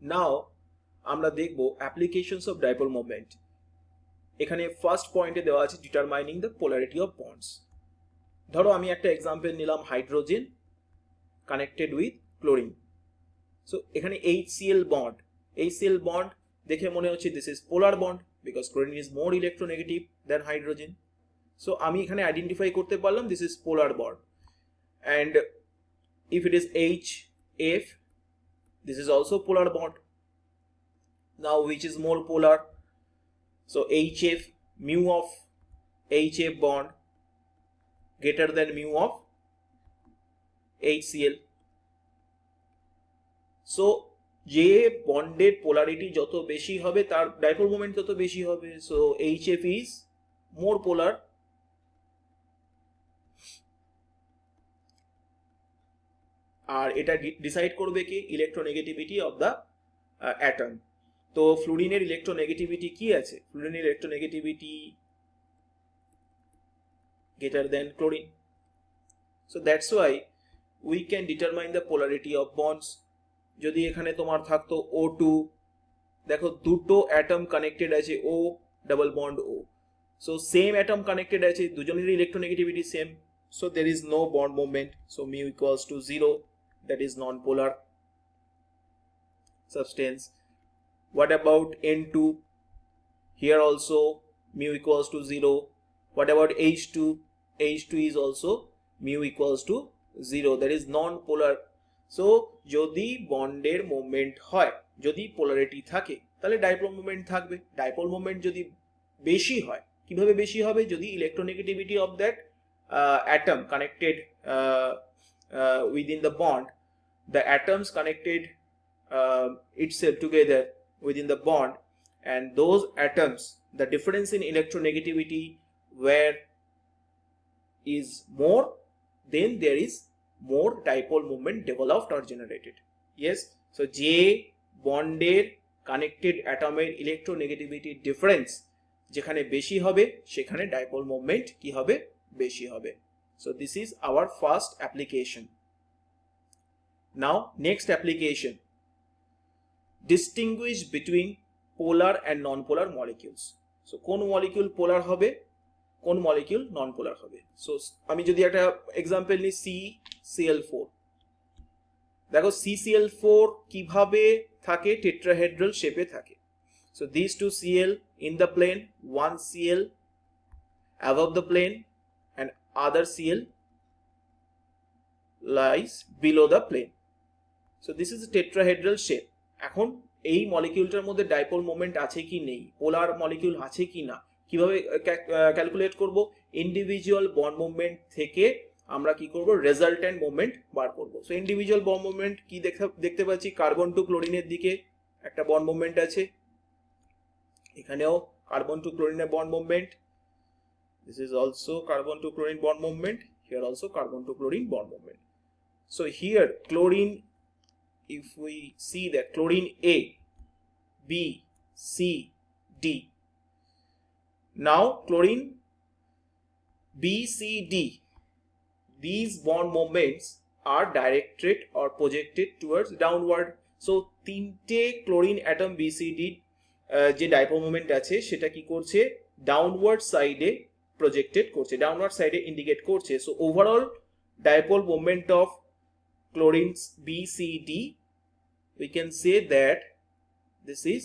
নাও আমরা দেখব applications of dipole moment. এখানে ফার্স্ট পয়েন্টে দেওয়া আছে determining the polarity of bonds. ধরো আমি একটা এক্সাম্পল নিলাম, hydrogen connected with chlorine. So এখানে HCl বন্ড, HCl বন্ড দেখে মনে হচ্ছে this is polar bond because chlorine is more electronegative than hydrogen. So আমি এখানে আইডেন্টিফাই করতে পারলাম this is polar bond. And if it is HF, this is also polar bond. Now which is more polar? So HF, mu of HF bond greater than mu of HCl. So যে বন্ডের polarity যত বেশি হবে তার dipole moment তত বেশি হবে। So HF is more polar. আর এটা ডিসাইড করবে কি? Electronegativity of the atom. তো ফ্লুরিনের ইলেকট্রোনেগেটিভিটি কি আছে? ফ্লুরিনের electronegativity greater than chlorine. So that's why we can determine the polarity of bonds. যদি এখানে তোমার থাকতো O2, দেখো দুটো অ্যাটম কানেক্টেড আছে, O double bond O, so same atom connected আছে, দুজনেরই electronegativity same, so there is no bond movement, so mu equals to 0, that is non-polar substance. What about N2? Here also mu equals to 0. What about H2? H2 is also mu equals to 0, that is non-polar. So যদি বন্ডের moment হয়, যদি polarity থাকে, তাহলে dipole moment থাকবে। Dipole moment যদি বেশি হয়, কিভাবে বেশি হবে? যদি electronegativity of that atom connected within the bond, the atoms connected itself together within the bond, and those atoms, the difference in electronegativity where is more, then there is more dipole moment developed or generated. Yes, so যে বন্ডের connected অ্যাটমের electronegativity difference যেখানে বেশি হবে সেখানে dipole moment কি হবে? বেশি হবে। So this is our first application. Now next application, distinguish between polar and non-polar molecules. So কোন মলিকিউল পোলার হবে, কোন মলিকিউল নন পোলার হবে? সো আমি যদি একটা এক্সাম্পল নিই, CCl4, দেখো CCl4 কিভাবে থাকে? টেট্রাহেড্রাল শেপে থাকে। So this two Cl in the plane, one Cl above the plane and other Cl lies below the plane. So this is a tetrahedral shape. এখন এই মলিকিউলটার মধ্যে ডাইপোল মোমেন্ট আছে কি নেই, পোলার মলিকিউল আছে কি না, কিভাবে ক্যালকুলেট করব? ইন্ডিভিজুয়াল বন্ড মুভমেন্ট থেকে আমরা কি করব? রেজাল্টেন্ট মুভমেন্ট বার করব। সো ইন্ডিভিজুয়াল বন্ড মুভমেন্ট কি দেখতে পাচ্ছি? কার্বন টু ক্লোরিনের দিকে একটা বন্ড মুভমেন্ট আছে, এখানেও কার্বন টু ক্লোরিনের bond movement, this is also carbon to chlorine bond movement, here also carbon to chlorine bond movement. So here chlorine, if we see that chlorine A, B, C, D. Now chlorine B, C, D, these bond moments are directed or projected towards downward. So তিনটে chlorine atom B, C, D যে dipole moment আছে সেটা কি করছে? Downward সাইডে projected করছে, downward সাইডে indicate করছে। So overall dipole moment of chlorines B, C, D, we can say that this is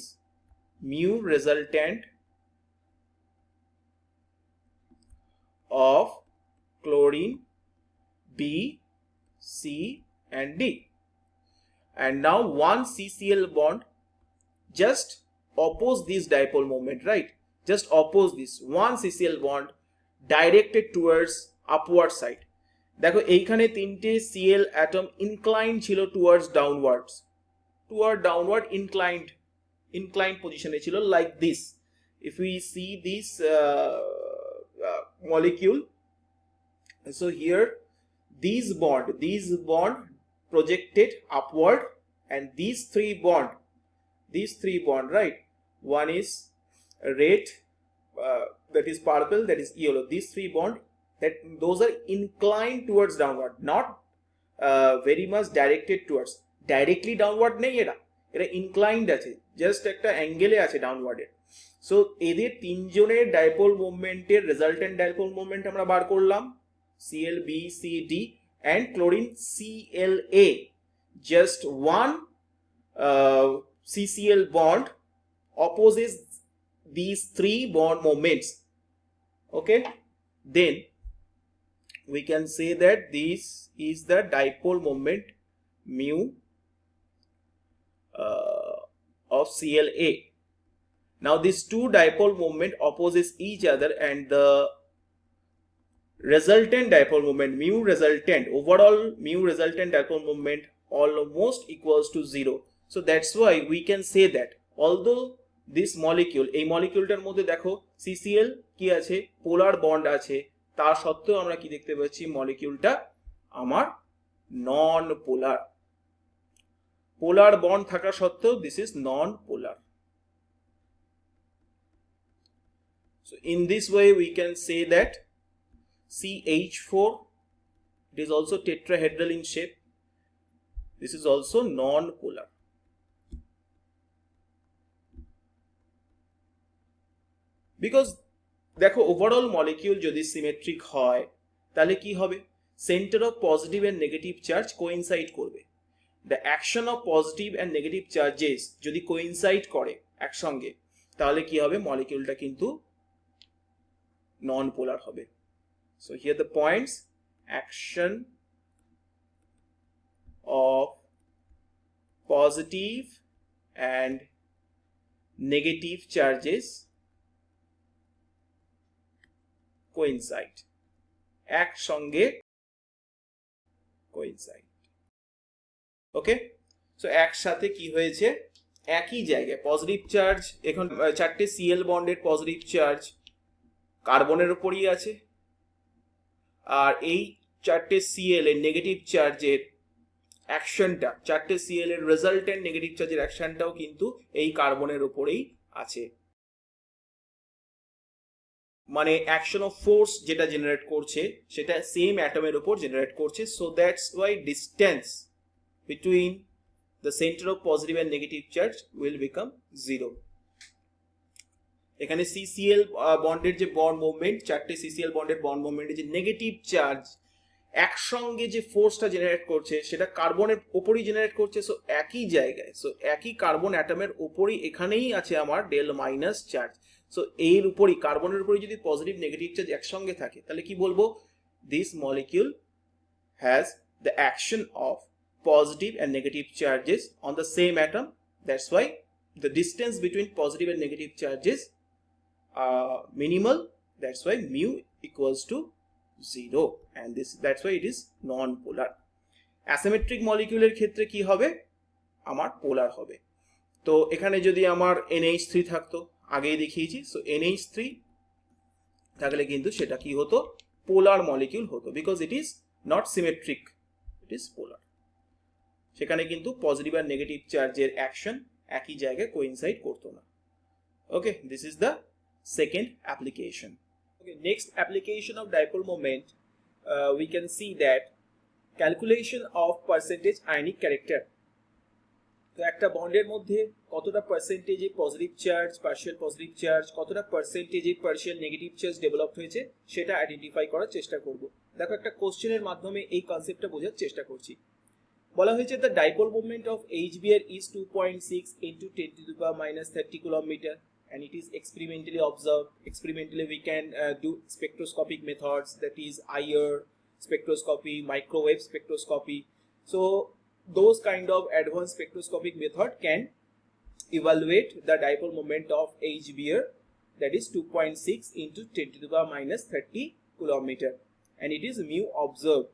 mu resultant of chlorine B, C and D. And now one CCl bond just oppose this dipole moment, right? Just oppose this one CCl bond directed towards upward side. দেখো এইখানে তিনটে Cl atom inclined ছিল towards downwards, toward downward inclined position ছিল, like this. If we see this molecule, so here these bond projected upward, and these three bond, right? One is red, that is purple, that is yellow. These three bond, that those are inclined towards downward, not very much directed towards, directly downward নেই এরা, এটা inclined আছে, just একটা অ্যাঙ্গেলে আছে ডাউনওয়ার্ডের। So এদের তিনজনের dipole মুভমেন্টের resultant dipole movement আমরা বার করলাম, Cl, B, C, D, and chlorine Cla. Just one CCl bond opposes these three bond moments. Okay, then we can say that this is the dipole moment mu of Cla. Now these two dipole moment opposes each other, and the resultant dipole moment mu resultant, overall mu resultant dipole moment almost equals to 0. So that's why we can say that although this molecule, এই মলিকিউলটার মধ্যে দেখো CCl কি আছে, পোলার bond আছে, তা সত্ত্বেও আমরা কি দেখতে পাচ্ছি, মলিকিউলটা আমার নন পোলার। পোলার বন্ড থাকা সত্ত্বেও this is non polar. So in this way we can say that CH4, it is also tetrahedral in shape. This is also non-polar. Because দেখো ওভারঅল মলিকিউল যদি সিমেট্রিক হয় তাহলে কি হবে, center of positive and negative charge coincide করবে। The action of positive and negative charges যদি coincide করে একসঙ্গে, তাহলে কি হবে, মলিকিউলটা কিন্তু নন পোলার হবে। So here the points: action of positive and negative charges coincide, একসঙ্গে coincide. ওকে, সো একসাথে কি হয়েছে, একই জায়গায় পজিটিভ চার্জ, এখন চারটে Cl বন্ডের পজিটিভ চার্জ কার্বনের উপরই আছে, আর এই চারটে Cl এর নেগেটিভ চার্জের অ্যাকশনটা, চারটে Cl এর রেজাল্টেন্ট নেগেটিভ চার্জের অ্যাকশনটাও কিন্তু এই কার্বনের উপরেই আছে। মানে অ্যাকশন অফ ফোর্স যেটা জেনারেট করছে সেটা সেম অ্যাটমের উপর জেনারেট করছে। So that's why distance between the centre of positive and negative charge will become 0। এখানে CCl বন্ডের যে বন্ড মুভমেন্ট, চারটে CCl বন্ডের বন্ড মুভমেন্টের যে নেগেটিভ চার্জ একসঙ্গে যে ফোর্সটা জেনারেট করছে সেটা কার্বনের উপরই জেনারেট করছে। সো একই জায়গায়, সো একই কার্বন অ্যাটমের উপরই এখানেই আছে আমার ডেল মাইনাস চার্জ। সো এর উপরই, কার্বনের উপরই যদি পজিটিভ নেগেটিভ চার্জ একসঙ্গে থাকে তাহলে কি বলবো, this molecule has the action of positive and negative charges on the same atom. That's why the distance between positive and negative charges minimal. That's why mu equals to 0, and that's why it is non-polar. Asymmetric molecule এর ক্ষেত্রে কি হবে, আমার পোলার হবে। তো এখানে যদি আমার NH3 থাকতো, আগেই দেখিয়েছি, সো NH3 থাকলে কিন্তু সেটা কি হতো, পোলার মলিকিউল হতো, because it is not symmetric, it is polar. সেখানে কিন্তু পজিটিভ আর নেগেটিভ চার্জের অ্যাকশন একই জায়গায় কোইনসাইড করতো না। Okay, this is the second application. Okay, next application of dipole moment, we can see that calculation of percentage ionic character. তো একটা বন্ডের মধ্যে কতটা পার্সেন্টেজে positive charge, partial positive charge, কতটা পার্সেন্টেজে পার্শিয়াল নেগেটিভ চার্জ ডেভেলপ হয়েছে সেটা আইডেন্টিফাই করার চেষ্টা করব। দেখো একটা কোশ্চেনের মাধ্যমে এই কনসেপ্টটা বোঝার চেষ্টা করছি। বলা হয়েছে the dipole moment of HBr is 2.6 into 10 to the power minus 30 kilometer. And it is experimentally observed. Experimentally we can do spectroscopic methods, that is IR spectroscopy, microwave spectroscopy. So those kind of advanced spectroscopic method can evaluate the dipole moment of HBr, that is 2.6 into 10 to the power minus 30 kilometer, and it is mu observed,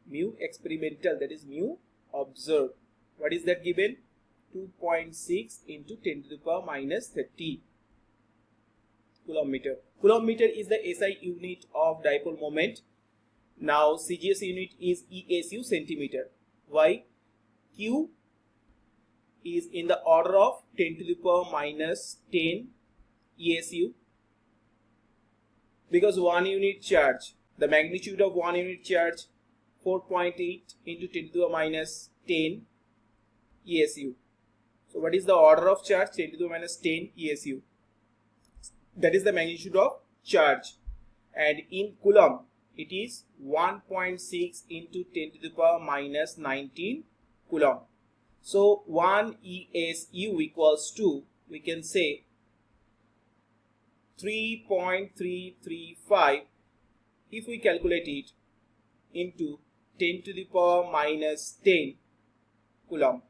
mu experimental, that is mu observed. What is that given? 2.6 into 10 to the power minus 30 kilometer. Kilometer is the SI unit of dipole moment. Now CGS unit is ESU centimeter. Why? Q is in the order of 10 to the power minus 10 ESU, because 1 unit charge, the magnitude of 1 unit charge 4.8 into 10 to the power minus 10 ESU. So what is the order of charge? 10 to the minus 10 ESU. That is the magnitude of charge. And in coulomb, it is 1.6 into 10 to the power minus 19 coulomb. So 1 ESU equals to, we can say 3.335 if we calculate it into 10 to the power minus 10 coulomb.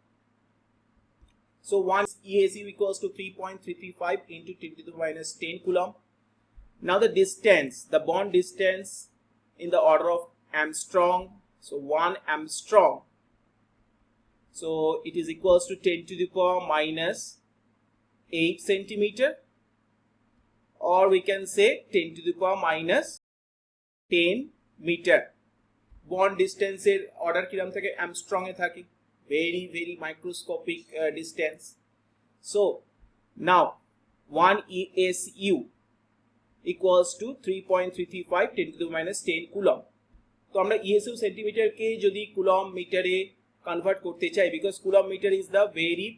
So 1 ESU equals to 3.335 into 10 to the minus 10 coulomb. Now the distance, the bond distance in the order of Armstrong. So 1 Armstrong. So it is equals to 10 to the power minus 8 centimeter, or we can say 10 to the power minus 10 meter. Bond distance এর order কিরকম থাকে? Armstrong এ থাকে, very microscopic distance. So now 1 ESU equals to 3.335 10 to the minus 10 coulomb. তো আমরা ESU centimetre কে যদি coulomb মিটারে convert করতে চাই, because coulomb meter is the very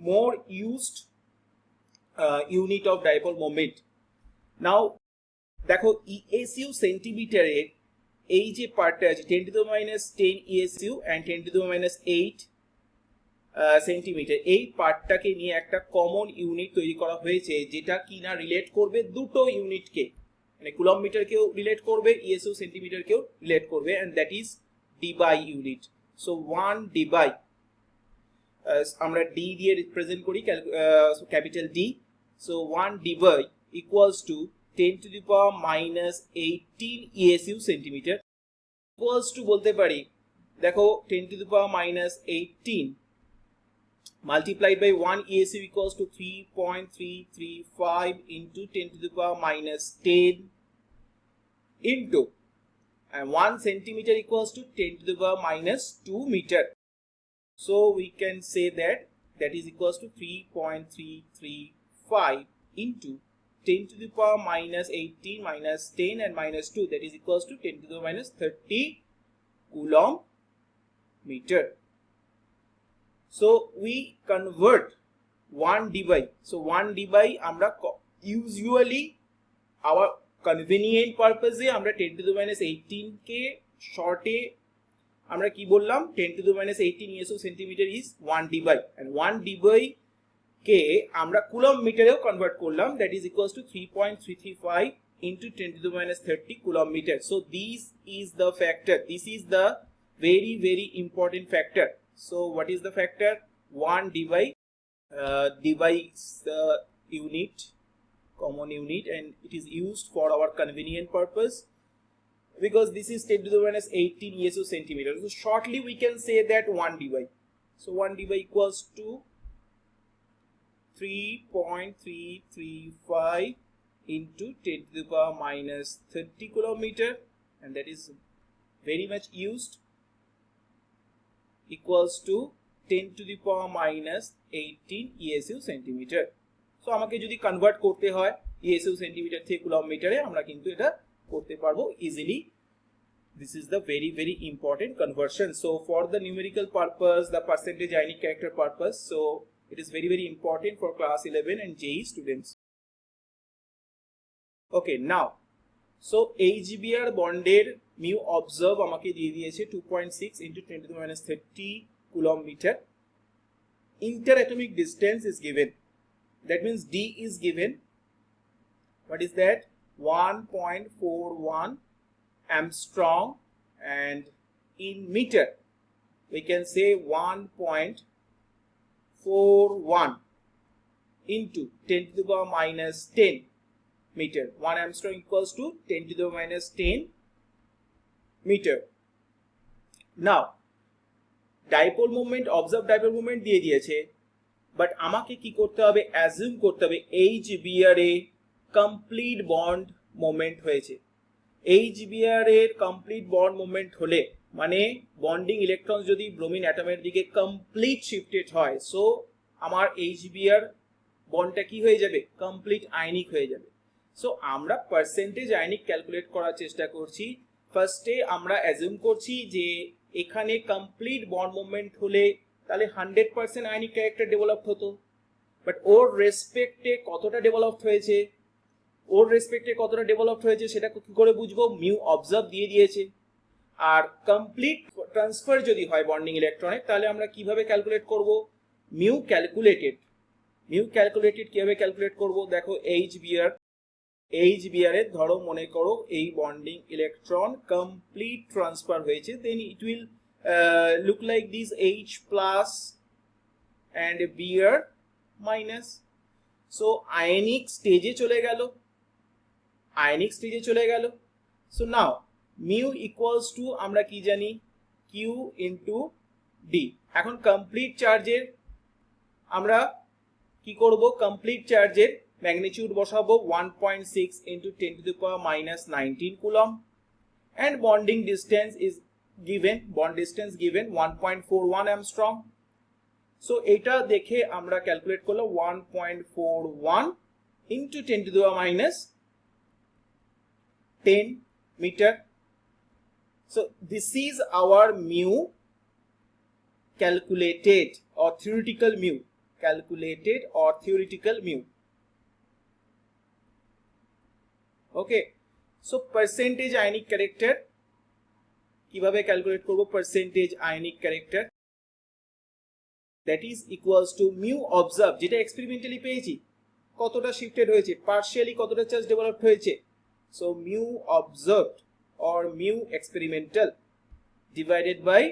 more used unit of dipole moment. Now দেখো ESU সেন্টিমিটারের এই যে পার্টটা আছে 10 to the minus 10 ESU and 10 to the minus 8 centimetre, এই পার্টটাকে নিয়ে একটা কমন ইউনিট তৈরি করা হয়েছে যেটা কিনা রিলেট করবে দুটো ইউনিটকে, মানে কুলম্ব মিটারকেও রিলেট করবে, ESU সেন্টিমিটারকেও রিলেট করবে, and that is dBi unit. So 1 dBi, আমরা d দিয়ে রিপ্রেজেন্ট করি, capital D. So 1 dBi equals to 10 to the power minus 18 ESU centimeter equals to বলতে পারি, দেখো 10 to the power minus 18 multiplied by 1 ESU equals to 3.335 into 10 to the power minus 10 into, and 1 centimeter equals to 10 to the power minus 2 meter. So we can say that that is equals to 3.335 into 10 to the power minus 18 minus 10 and minus 2, that is equals to 10 to the minus 30 coulomb meter. So we convert 1 dBi. So 1 dBi আমরা usually our convenient purpose এ আমরা 10 to the minus 18 কে শর্টে আমরা কি বললাম, 10 to the minus 18 ESU centimeter is 1 dBi, and 1 dBi কে আমরা coulomb মিটারেও convert করলাম, that is equals to 3.335 into 10 to the minus 30 coulomb meter. So this is the factor, this is the very important factor. So what is the factor? 1 dBi. dBi is the unit, common unit, and it is used for our convenient purpose because this is 10 to the minus 18 ESU centimeter. So shortly we can say that 1 dBi. So 1 dBi equals to 3.335 into 10 to the power minus 30 coulomb meter, and that is very much used, equals to 10 to the power minus 18 ESU centimeter. So আমাকে যদি convert করতে হয় ESU centimetre থেকে coulomb মিটারে, আমরা কিন্তু এটা করতে পারবো easily. This is the very important conversion. So for the numerical purpose, the percentage ionic character purpose, so it is very important for class 11 and JEE students. Okay, now so HBr বন্ডের mu observe আমাকে দিয়ে দিয়েছে 2.6 into 10 to the minus 30 coulomb meter. Interatomic distance is given, that means D is given. What is that? 1.41 Armstrong, and in meter we can say 1.41 into 10 to the power minus 10 meter. 1 Armstrong equals to 10 to the minus 10 meter. Now dipole moment, observed dipole moment দিয়ে দিয়েছে, but আমাকে কি করতে হবে, assume করতে হবে HBr এ complete bond moment হয়েছে। HBr এর কমপ্লিট বন্ড মোমেন্ট হলে মানে বন্ডিং ইলেকট্রন যদি ব্রোমিন অ্যাটমের দিকে কমপ্লিট শিফটেড হয়, সো আমার HBr বন্ডটা কি হয়ে যাবে, কমপ্লিট আয়নিক হয়ে যাবে। সো আমরা পার্সেন্টেজ আয়নিক ক্যালকুলেট করার চেষ্টা করছি। ফার্স্টে আমরা অ্যাজিউম করছি যে এখানে কমপ্লিট বন্ড মুভমেন্ট হলে তাহলে 100% আয়নিক ক্যারেক্টার ডেভেলপ হতো, বাট ওর রেসপেক্টে কতটা ডেভেলপ হয়েছে, সেটা কি করে বুঝবো? মিউ অবজার্ভ দিয়ে দিয়েছে। আর কমপ্লিট ট্রান্সফার যদি হয় বন্ডিং ইলেকট্রনের, তাহলে আমরা কিভাবে ক্যালকুলেট করব? মিউ ক্যালকুলেটেড কিভাবে ক্যালকুলেট করব? দেখো এইচ বিআর এর ধরো মনে করো এই বন্ডিং ইলেকট্রন কমপ্লিট ট্রান্সফার হয়েছে, then it will look like this H plus and BR minus. So ionic stage চলে গেল। So now mu equals to আমরা কি জানি? Q into D. এখন কমপ্লিট চার্জের আমরা কি করব? কমপ্লিট চার্জের ম্যাগনিটিউড বসাবো 1.6 into 10 to the power minus 19 coulomb, and bond distance given 1.41 angstrom. So এটা দেখে আমরা ক্যালকুলেট করলাম 1.41 into 10 to the power minus 10 meter. So this is our mu calculated or theoretical mu. Okay, so percentage ionic character কিভাবে calculate করব? percentage ionic character that is equals to mu observed, যেটা experimentally পেয়েছি, কতটা shifted হয়েছে, partially কতটা charge develop হয়েছে। so mu observed or mu experimental divided by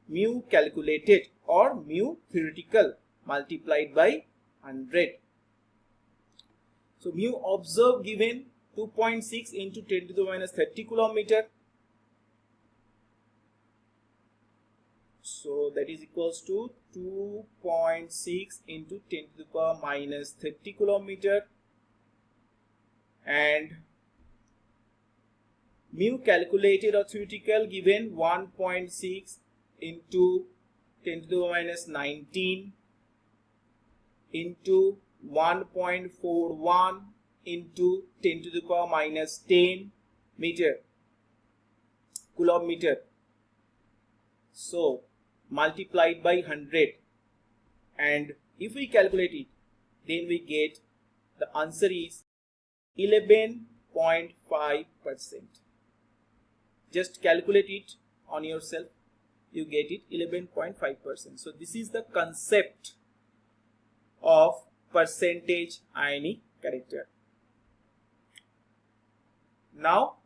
mu calculated or mu theoretical multiplied by 100. so mu observed given 2.6 into 10 to the minus 30 coulomb meter. So that is equals to 2.6 into 10 to the power minus 30 coulomb meter, and mu calculated or theoretical given 1.6 into 10 to the power minus 19 into 1.41 into 10 to the power minus 10 coulomb meter. So multiplied by 100, and if we calculate it, then we get the answer is 11.5%. just calculate it on yourself, you get it 11.5%. so this is the concept of percentage ionic character. Now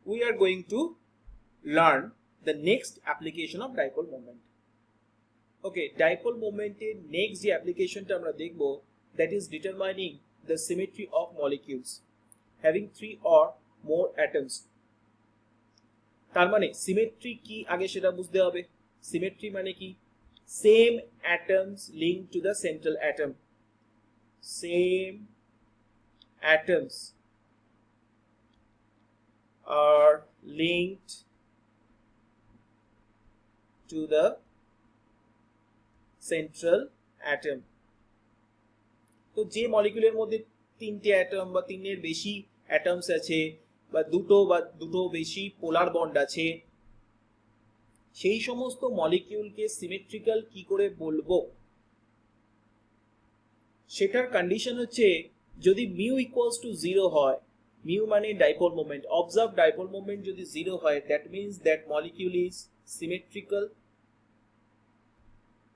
we are going to learn the next application of dipole moment. Okay, dipole moment এর next যে অ্যাপ্লিকেশনটা আমরা দেখব, that is determining the symmetry of molecules having 3 or more atoms. তার মানে symmetry কি আগে সেটা বুঝতে হবে। সিমেট্রি মানে কি? Same atoms linked to the central atom. Same atoms are linked to the central atom. তো যে মলিকিউলের মধ্যে তিনটে অ্যাটম বা তিনের বেশি অ্যাটমস আছে, বা দুটো বেশি পোলার বন্ড আছে, সেই সমস্ত মলিকিউলকে সিমেট্রিক্যাল কি করে বলবো? সেটার কন্ডিশন হচ্ছে যদি মিউ ইকুয়ালস টু 0 হয়, মিউ মানে dipole moment, observe dipole moment যদি 0 হয়, that means that molecule is symmetrical,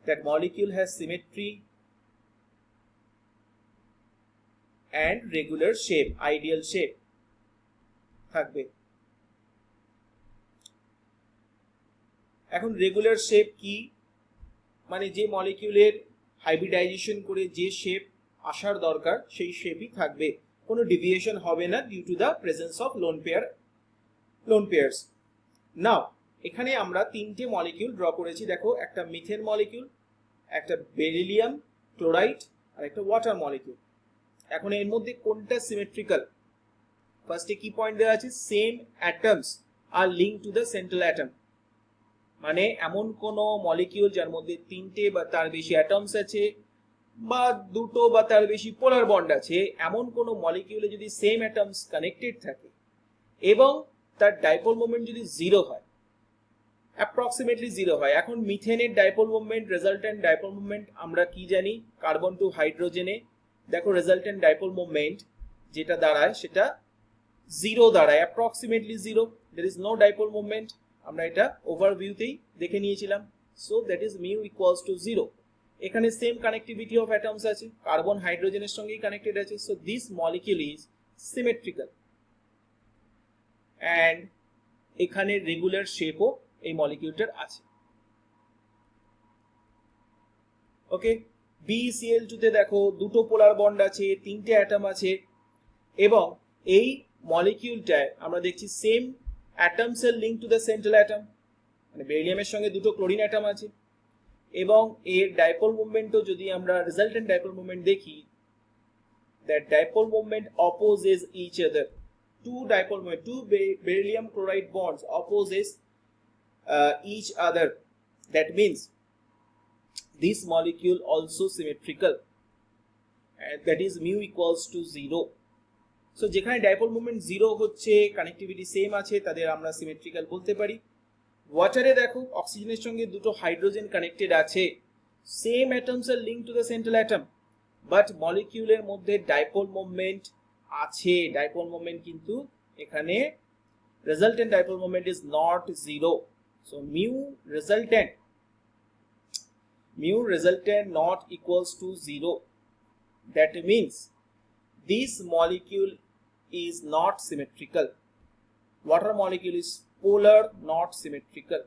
that molecule has symmetry and regular shape, ideal shape থাকবে। এখন রেগুলার শেপ কি? মানে যে মলিকিউলের হাইব্রিডাইজেশন করে যে শেপ আসার দরকার সেই শেপই থাকবে, কোনো ডেভিয়েশন হবে না due to the presence of lone pairs. Now এখানে আমরা তিনটে মলিকিউল ড্র করেছি, দেখো একটা মিথেন মলিকিউল, একটা বেরিলিয়াম ক্লোরাইড আর একটা ওয়াটার মলিকিউল। এখন এর মধ্যে কোনটা সিমেট্রিক্যাল? ফার্স্টে কি পয়েন্ট দেওয়া আছে? Same atoms are link to the central atom, মানে এমন কোন মলিকিউল যার মধ্যে তিনটে বা তার বেশি অ্যাটমস আছে বা দুটো বা তার বেশি পোলার বন্ড আছে, এমন কোন মলিকিউলে যদি সেম অ্যাটমস কানেক্টেড থাকে এবং তার ডাইপোল মোমেন্ট যদি 0 হয়, অ্যাপ্রক্সিমেটলি জিরো হয়। এখন মিথেনের dipole moment, resultant dipole moment আমরা কি জানি, কার্বন টু হাইড্রোজেনে দেখো রেজাল্ট্যান্ট ডাইপোল মোমেন্ট যেটা দাঁড়ায় সেটা জিরো দাঁড়ায়, approximately zero, there is no dipole moment. আমরা এটা ওভারভিউতেই দেখে নিয়েছিলাম। So that is mu equals to zero. এখানে সেম কানেক্টিভিটি অফ অ্যাটমস আছে, কার্বন হাইড্রোজেনের সঙ্গেই কানেক্টেড আছে। So this molecule is symmetrical and এখানে রেগুলার শেপও এই মলিকিউলটার আছে। ওকে, BeCl2 তে দেখো দুটো পোলার বন্ড আছে, তিনটে অ্যাটম আছে, এবং এই মলিকিউলটায় আমরা দেখছি সেম অ্যাটমস এর link to the central atom, মানে বেরিলিয়ামের সঙ্গে দুটো ক্লোরিন অ্যাটম আছে, এবং এর ডাইপোল মুভমেন্টও যদি আমরা রেজাল্টেন্ট ডাইপোল মুভমেন্ট দেখি, that dipole movement opposes each other. Two dipole moment, two beryllium chloride bonds opposes each other. That means this molecule also symmetrical, and that is mu equals to 0. So যেখানে dipole moment 0 হচ্ছে, connectivity same আছে, তাদের আমরা symmetrical বলতে পারি। ওয়াটারে দেখো অক্সিজেনের সঙ্গে দুটো হাইড্রোজেন কানেক্টেড আছে, same atoms are link to the central atom, but মলিকিউলের মধ্যে ডাইপোল মোমেন্ট আছে। ডাইপোল মোমেন্ট কিন্তু এখানে resultant dipole moment is not 0. So mu resultant not equals to 0. That means this molecule is not symmetrical. Water molecule is polar, not symmetrical.